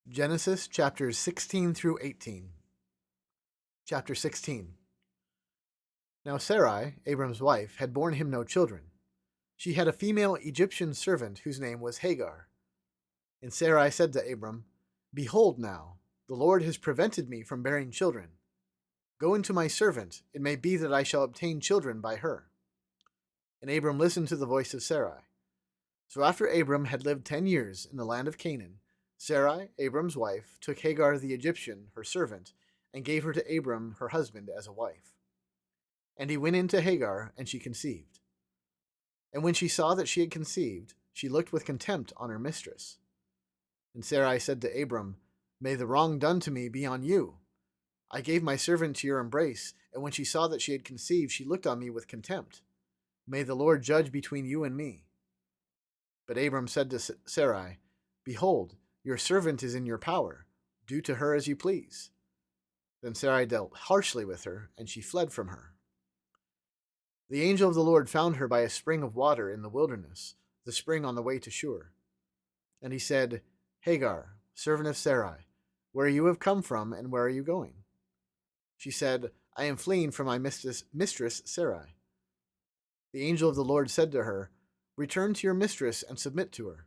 Genesis chapters 16 through 18. Chapter 16. Now Sarai, Abram's wife, had borne him no children. She had a female Egyptian servant whose name was Hagar. And Sarai said to Abram, Behold now, the Lord has prevented me from bearing children. Go into my servant, it may be that I shall obtain children by her. And Abram listened to the voice of Sarai. So after Abram had lived 10 years in the land of Canaan, Sarai, Abram's wife, took Hagar the Egyptian, her servant, and gave her to Abram, her husband, as a wife. And he went in to Hagar, and she conceived. And when she saw that she had conceived, she looked with contempt on her mistress. And Sarai said to Abram, May the wrong done to me be on you. I gave my servant to your embrace, and when she saw that she had conceived, she looked on me with contempt. May the Lord judge between you and me. But Abram said to Sarai, Behold, your servant is in your power. Do to her as you please. Then Sarai dealt harshly with her, and she fled from her. The angel of the Lord found her by a spring of water in the wilderness, the spring on the way to Shur. And he said, Hagar, servant of Sarai, where you have come from, and where are you going? She said, I am fleeing from my mistress Sarai. The angel of the Lord said to her, Return to your mistress and submit to her.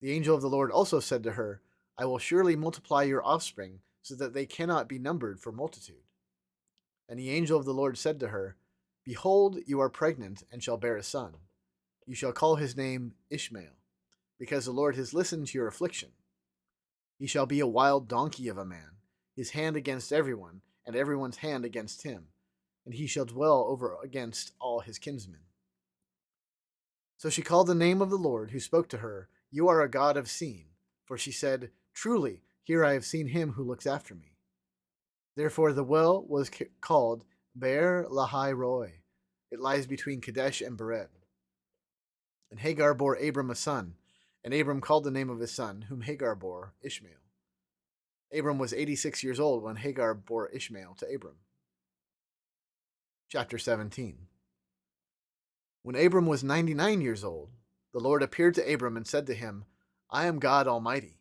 The angel of the Lord also said to her, I will surely multiply your offspring, so that they cannot be numbered for multitude. And the angel of the Lord said to her, Behold, you are pregnant, and shall bear a son. You shall call his name Ishmael, because the Lord has listened to your affliction. He shall be a wild donkey of a man, his hand against everyone, and everyone's hand against him, and he shall dwell over against all his kinsmen. So she called the name of the Lord who spoke to her, You are a God of seeing. For she said, Truly, here I have seen him who looks after me. Therefore the well was called Beer Lahai Roi. It lies between Kadesh and Bered. And Hagar bore Abram a son, and Abram called the name of his son, whom Hagar bore, Ishmael. Abram was 86 years old when Hagar bore Ishmael to Abram. Chapter 17. When Abram was 99 years old, the Lord appeared to Abram and said to him, I am God Almighty.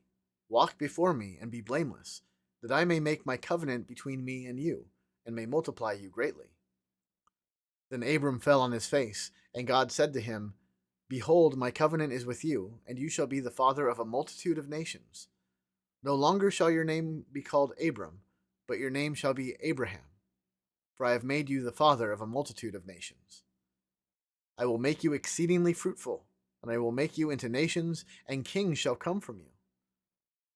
Walk before me and be blameless, that I may make my covenant between me and you, and may multiply you greatly. Then Abram fell on his face, and God said to him, Behold, my covenant is with you, and you shall be the father of a multitude of nations. No longer shall your name be called Abram, but your name shall be Abraham, for I have made you the father of a multitude of nations. I will make you exceedingly fruitful, and I will make you into nations, and kings shall come from you.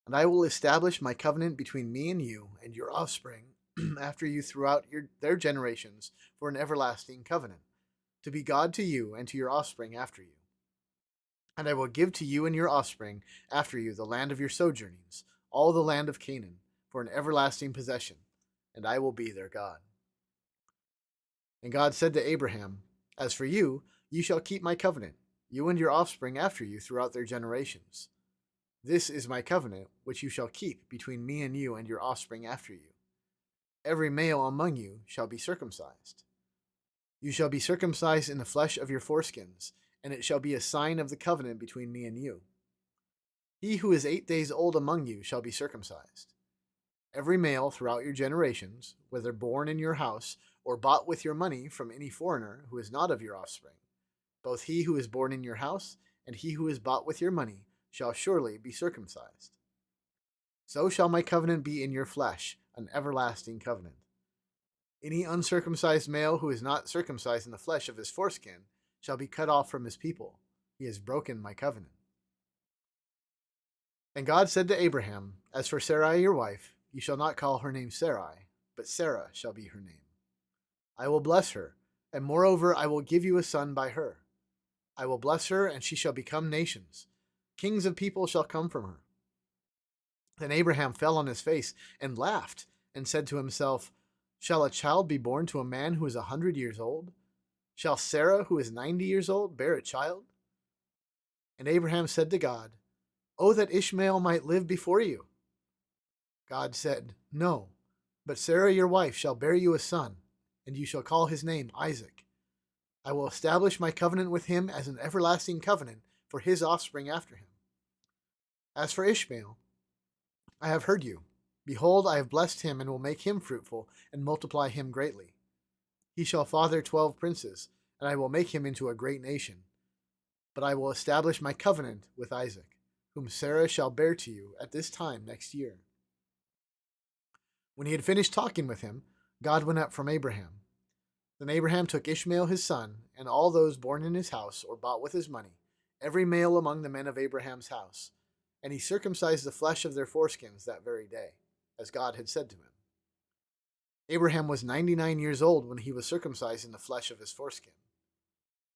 And I will establish my covenant between me and you and your offspring after you throughout their generations for an everlasting covenant, to be God to you and to your offspring after you. And I will give to you and your offspring after you the land of your sojournings, all the land of Canaan, for an everlasting possession, and I will be their God. And God said to Abraham, As for you, you shall keep my covenant, you and your offspring after you throughout their generations. This is my covenant, which you shall keep between me and you and your offspring after you. Every male among you shall be circumcised. You shall be circumcised in the flesh of your foreskins, and it shall be a sign of the covenant between me and you. He who is 8 days old among you shall be circumcised. Every male throughout your generations, whether born in your house or bought with your money from any foreigner who is not of your offspring, both he who is born in your house and he who is bought with your money shall surely be circumcised. So shall my covenant be in your flesh, an everlasting covenant. Any uncircumcised male who is not circumcised in the flesh of his foreskin shall be cut off from his people. He has broken my covenant. And God said to Abraham, As for Sarai your wife, you shall not call her name Sarai, but Sarah shall be her name. I will bless her, and moreover I will give you a son by her. I will bless her, and she shall become nations. Kings of people shall come from her. Then Abraham fell on his face and laughed, and said to himself, Shall a child be born to a man who is 100 years old? Shall Sarah, who is 90 years old, bear a child? And Abraham said to God, Oh, that Ishmael might live before you. God said, No, but Sarah your wife shall bear you a son, and you shall call his name Isaac. I will establish my covenant with him as an everlasting covenant for his offspring after him. As for Ishmael, I have heard you. Behold, I have blessed him and will make him fruitful and multiply him greatly. He shall father 12 princes, and I will make him into a great nation. But I will establish my covenant with Isaac, whom Sarah shall bear to you at this time next year. When he had finished talking with him, God went up from Abraham. Then Abraham took Ishmael his son, and all those born in his house or bought with his money, every male among the men of Abraham's house, and he circumcised the flesh of their foreskins that very day, as God had said to him. Abraham was 99 years old when he was circumcised in the flesh of his foreskin.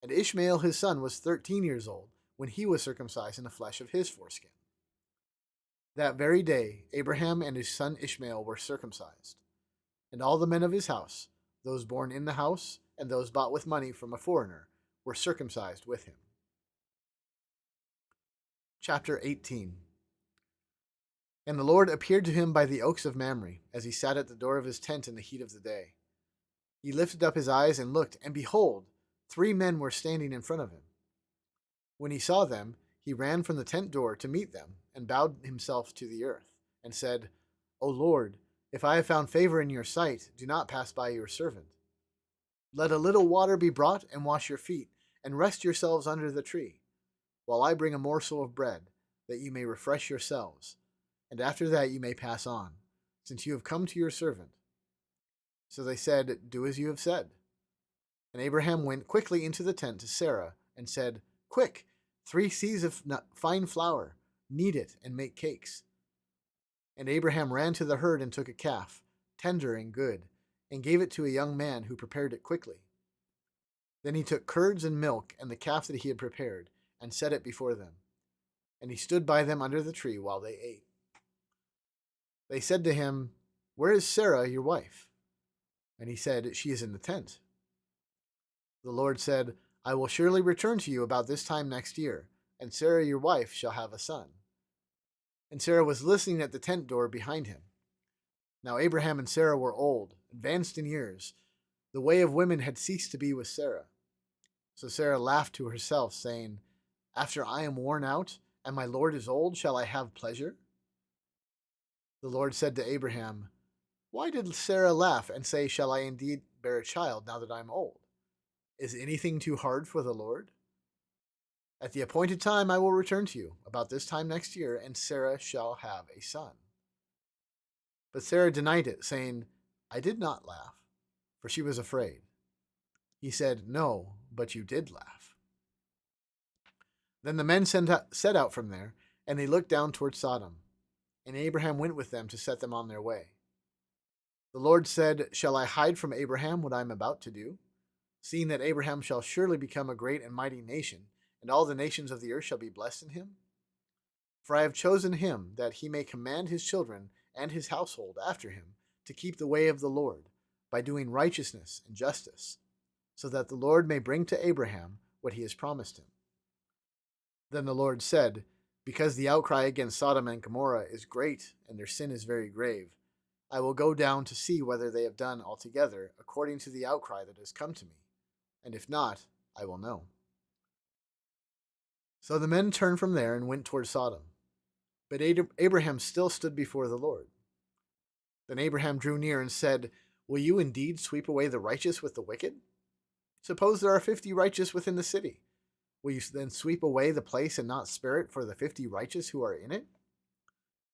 And Ishmael his son was 13 years old when he was circumcised in the flesh of his foreskin. That very day, Abraham and his son Ishmael were circumcised, and all the men of his house, those born in the house and those bought with money from a foreigner, were circumcised with him. Chapter 18. And the Lord appeared to him by the oaks of Mamre, as he sat at the door of his tent in the heat of the day. He lifted up his eyes and looked, and behold, 3 men were standing in front of him. When he saw them, he ran from the tent door to meet them, and bowed himself to the earth, and said, O Lord, if I have found favor in your sight, do not pass by your servant. Let a little water be brought, and wash your feet, and rest yourselves under the tree, while I bring a morsel of bread, that you may refresh yourselves, and after that you may pass on, since you have come to your servant. So they said, Do as you have said. And Abraham went quickly into the tent to Sarah, and said, Quick, 3 seahs of fine flour, knead it, and make cakes. And Abraham ran to the herd and took a calf, tender and good, and gave it to a young man who prepared it quickly. Then he took curds and milk and the calf that he had prepared, and set it before them. And he stood by them under the tree while they ate. They said to him, Where is Sarah, your wife? And he said, She is in the tent. The Lord said, I will surely return to you about this time next year, and Sarah your wife shall have a son. And Sarah was listening at the tent door behind him. Now Abraham and Sarah were old, advanced in years. The way of women had ceased to be with Sarah. So Sarah laughed to herself, saying, After I am worn out, and my Lord is old, shall I have pleasure? The Lord said to Abraham, Why did Sarah laugh and say, Shall I indeed bear a child now that I am old? Is anything too hard for the Lord? At the appointed time I will return to you, about this time next year, and Sarah shall have a son. But Sarah denied it, saying, I did not laugh, for she was afraid. He said, No, but you did laugh. Then the men set out from there, and they looked down toward Sodom. And Abraham went with them to set them on their way. The Lord said, Shall I hide from Abraham what I am about to do? Seeing that Abraham shall surely become a great and mighty nation, and all the nations of the earth shall be blessed in him? For I have chosen him, that he may command his children and his household after him to keep the way of the Lord, by doing righteousness and justice, so that the Lord may bring to Abraham what he has promised him. Then the Lord said, Because the outcry against Sodom and Gomorrah is great, and their sin is very grave, I will go down to see whether they have done altogether according to the outcry that has come to me, and if not, I will know. So the men turned from there and went toward Sodom. But Abraham still stood before the Lord. Then Abraham drew near and said, Will you indeed sweep away the righteous with the wicked? Suppose there are 50 righteous within the city. Will you then sweep away the place and not spare it for the 50 righteous who are in it?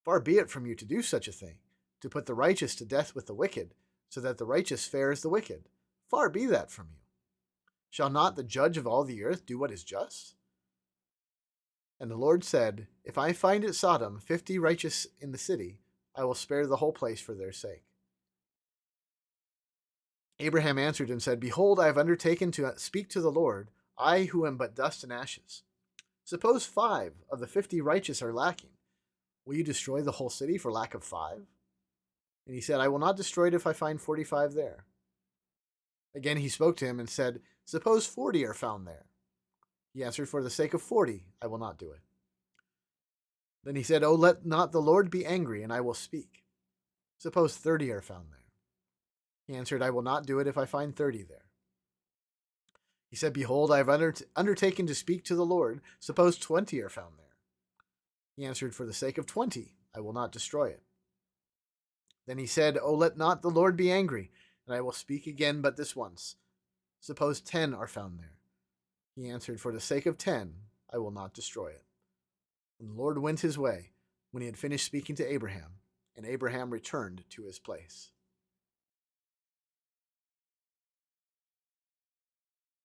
Far be it from you to do such a thing, to put the righteous to death with the wicked, so that the righteous fares the wicked. Far be that from you. Shall not the judge of all the earth do what is just? And the Lord said, If I find at Sodom 50 righteous in the city, I will spare the whole place for their sake. Abraham answered and said, Behold, I have undertaken to speak to the Lord, I who am but dust and ashes. Suppose 5 of the 50 righteous are lacking. Will you destroy the whole city for lack of 5? And he said, I will not destroy it if I find 45 there. Again he spoke to him and said, Suppose 40 are found there. He answered, For the sake of 40, I will not do it. Then he said, Oh, let not the Lord be angry, and I will speak. Suppose 30 are found there. He answered, I will not do it if I find 30 there. He said, Behold, I have undertaken to speak to the Lord. Suppose 20 are found there. He answered, For the sake of 20, I will not destroy it. Then he said, Oh, let not the Lord be angry, and I will speak again but this once. Suppose 10 are found there. He answered, For the sake of 10, I will not destroy it. And the Lord went his way when he had finished speaking to Abraham, and Abraham returned to his place.